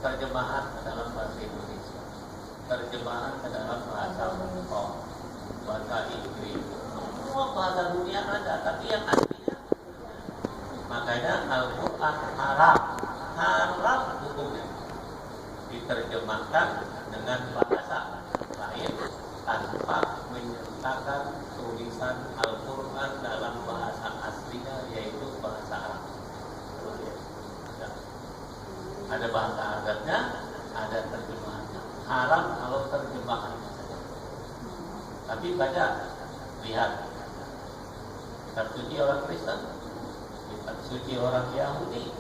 terjemahan ke dalam bahasa Indonesia, terjemahan ke dalam bahasa Hongkong, bahasa Inggris, semua bahasa dunia ada, tapi yang aslinya. Makanya Al-Quran haram hukumnya diterjemahkan dengan bahasa lain tanpa menyertakan tulisan Al-Quran dalam bahasa aslinya, yaitu bahasa Arab. Ada bahasa Arabnya, ada terjemahannya. Haram kalau terjemahannya saja. Tapi baca, lihat kitab suci orang Kristen, kitab suci orang Yahudi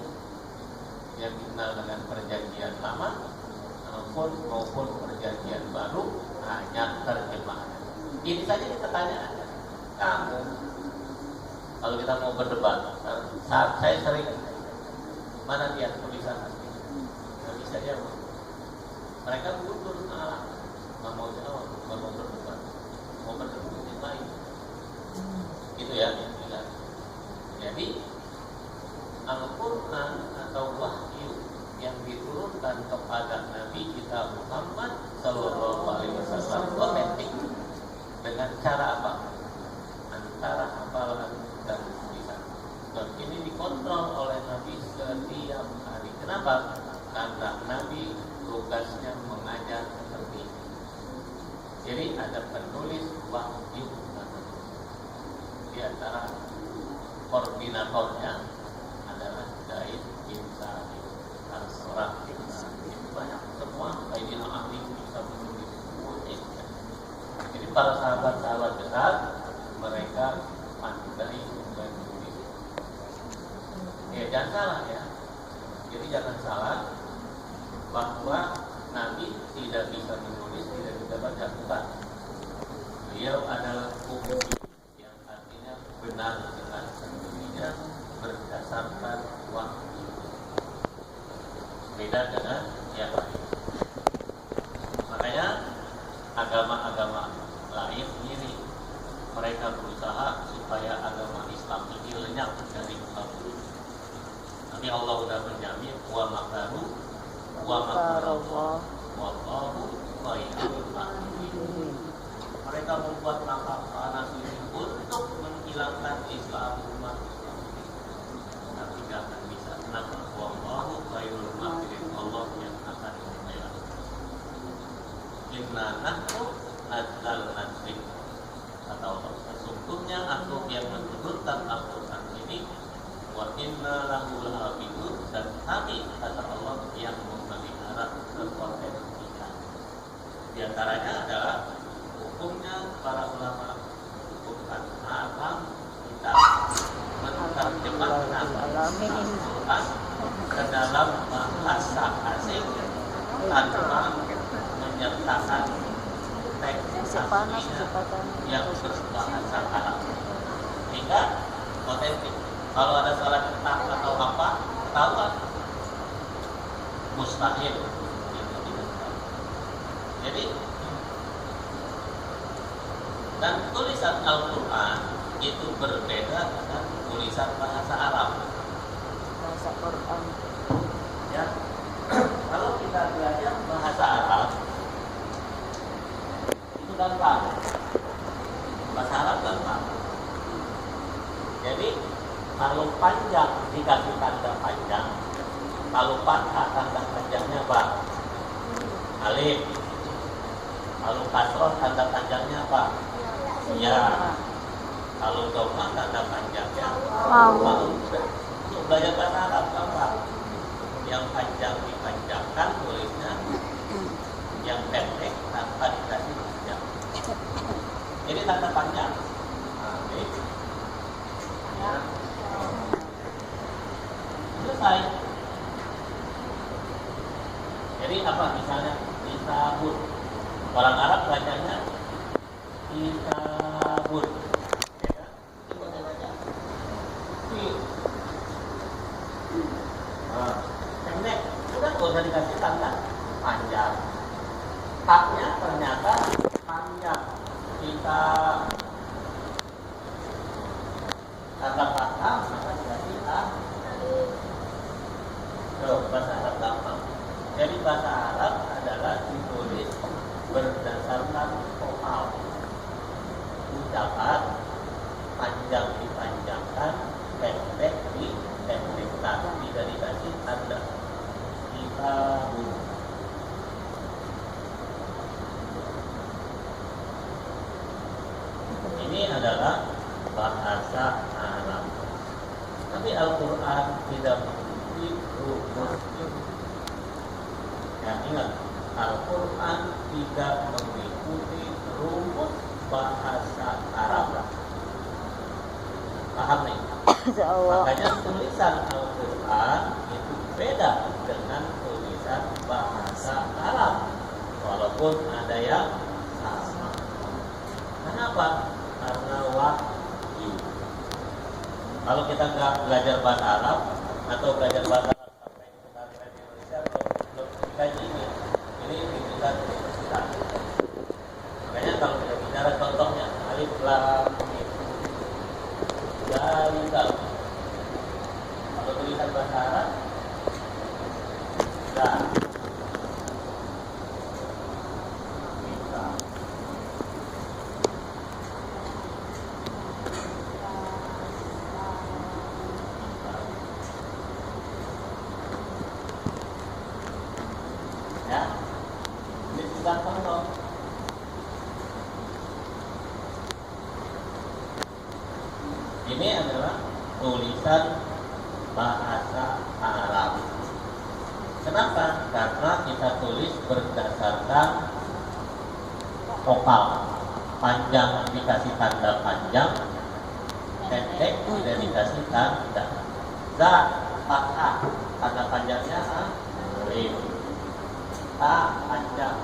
yang dikenal dengan perjanjian lama maupun perjanjian baru, hanya terjemahan. Ini saja kita tanya, kamu kalau kita mau berdebat, saat saya sering, mana dia tulisan asli? Nggak bisa jawab. Mereka mundur, nggak mau jawab, nggak mau berdebat, mau berdebat yang lain. Gitu ya. Jadi Al-Quran atau wahyu yang diturunkan kepada Nabi kita Muhammad Sallallahu Alaihi Wasallam otentik. Dengan cara apa? Antara hafalan dan tulisan. Dan ini dikontrol oleh Nabi setiap hari. Kenapa? Karena Nabi tugasnya mengajar seperti ini. Jadi ada penulis wahyu di antara koordinatornya adalah Zaid bin Sabit Al-Surafi. Banyak semua kaidin ahli bisa menulis musik. Jadi para sahabat-sahabat besar mereka pandai menulis. Ya jangan salah ya. Jadi jangan salah bahwa Nabi tidak bisa menulis, tidak bisa baca, bukan. Beliau adalah ummi, yang artinya benar dengan sendirinya berdasarkan wahyu. Beda dengan yang lain. Makanya agama-agama lain ini mereka berusaha supaya agama Islam ini lenyap dari muka bumi. Tapi Allah sudah menjamin wa makaru wa makarallah wallahu khairul makirin. Mereka membuat langkah panas ini untuk menghilangkan Islam umat Islam. Tapi jangan bisa. Kenapa? Wallahu khairul makirin. Allah yang akan membela. Inna nahnu nazzalna dzikra. Kata Allah, sesungguhnya aku yang menurunkan Al-Quran ini, wa inna lahu lahafidun, dan kami, kata Allah, yang memelihara kekotensian. Di antaranya adalah hukumnya para ulama hukumkan haram kita menerjemahkan Al-Quran ke dalam bahasa asing tanpa menyertakan teks aslinya yang berbahasa Arab, sehingga otentik. Kalau ada salah cetak atau apa, ketahuan, mustahil itu tidak tahu. Jadi dan tulisan Al-Quran itu berbeda dengan tulisan bahasa Arab. Bahasa Quran. Ya, kalau kita belajar bahasa Arab itu gampang. Bahasa Arab gampang. Jadi kalau panjang dikasih tanda panjang, kalau fathah tanda panjangnya apa? Alif. Kalau kasroh tanda panjangnya apa? Ya. Kalau dhamma tanda panjangnya wawu. Untuk belajar bahasa Arab apa? Yang panjang dipanjangkan tulisnya, yang pendek tanpa dikasih panjang. Jadi tanda panjang. Ya. Selesai. Jadi apa misalnya kitabun, orang Arab bacanya kitabun, ya kan? Itu baca. Pendek, sudah nggak usah dikasih tanda panjang. Haknya ternyata panjang. Kita tanda fathah maka dikasih tuh bahasa Arab gampang. Jadi bahasa Arab adalah ditulis berdasarkan vokal. Ucapan panjang dipanjangkan, pendek dipendekkan, tidak dikasih tanda. Kitabun. Ini adalah bahasa Arab. Tapi Al-Quran tidak memiliki rumus ini. Ya, ingat, Al-Quran tidak mengikuti rumus bahasa Arab. Paham nih? Makanya tulisan Al-Quran itu beda dengan tulisan bahasa Arab, walaupun ada yang sama. Kenapa? Karena wahyu. Kalau kita nggak belajar bahasa Arab atau belajar bahasa Arab sampai kita di Indonesia belum dikaji ini dibutuhkan universitas. Makanya kalau kita bicara contohnya alif lam mim, dari kalau tulisan bahasa Arab dan ya, ini sudah contoh. Ini adalah tulisan bahasa Arab. Kenapa? Karena kita tulis berdasarkan vokal. Panjang dikasih tanda panjang, pendek tidak dikasih tanda. Za, fathah, tanda panjangnya alif. Ta panjang,